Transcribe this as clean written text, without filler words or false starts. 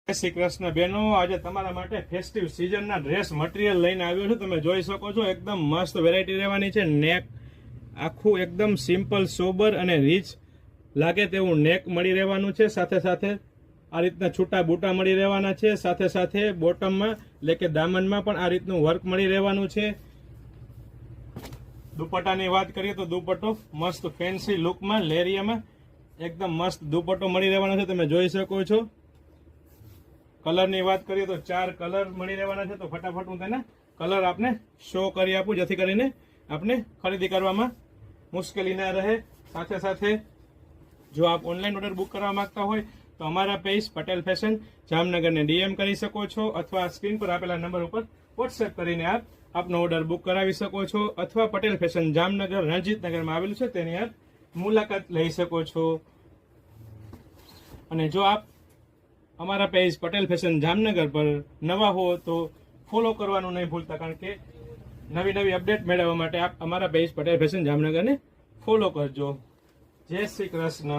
જય શ્રી કૃષ્ણ બેનો, આજે તમારા માટે ફેસ્ટિવ સિઝનના ડ્રેસ મટીરિયલ લઈને આવ્યો છું. તમે જોઈ શકો છો એકદમ મસ્ત વેરાયટી રહેવાની છે. નેક આખું એકદમ સિમ્પલ સોબર અને રીચ લાગે તેવું નેક મળી રહેવાનું છે. સાથે સાથે આ રીતના છૂટા બૂટા મળી રહેવાના છે. સાથે સાથે બોટમમાં એટલે કે દામનમાં પણ આ રીતનું વર્ક મળી રહેવાનું છે. દુપટ્ટાની વાત કરીએ તો દુપટ્ટો મસ્ત ફેન્સી લુકમાં લેરિયામાં એકદમ મસ્ત દુપટ્ટો મળી રહેવાનો છે. તમે જોઈ શકો છો. કલરની વાત કરીએ તો 4 કલર મળી રહેવાના છે. તો ફટાફટ હું તેને કલર આપને શો કરી આપું, જેથી કરીને આપને ખરીદી કરવામાં મુશ્કેલી ના રહે. સાથે સાથે જો આપ ઓનલાઈન ઓર્ડર બુક કરવા માંગતા હોય તો અમારા પેજ પટેલ ફેશન જામનગરને ડીએમ કરી શકો છો, અથવા સ્ક્રીન પર આપેલા નંબર ઉપર વોટ્સએપ કરીને આપ આપનો ઓર્ડર બુક કરાવી શકો છો, અથવા પટેલ ફેશન જામનગર રણજીતનગરમાં આવેલું છે તેની આપ મુલાકાત લઈ શકો છો. અને જો આપ અમારા પેજ પટેલ ફેશન જામનગર પર નવા હો તો ફોલો કરવાનું નહીં ભૂલતા, કારણ કે નવી નવી અપડેટ મેળવવા માટે આપ અમારા પેજ પટેલ ફેશન જામનગરને ફોલો કરજો. જય શ્રી કૃષ્ણ.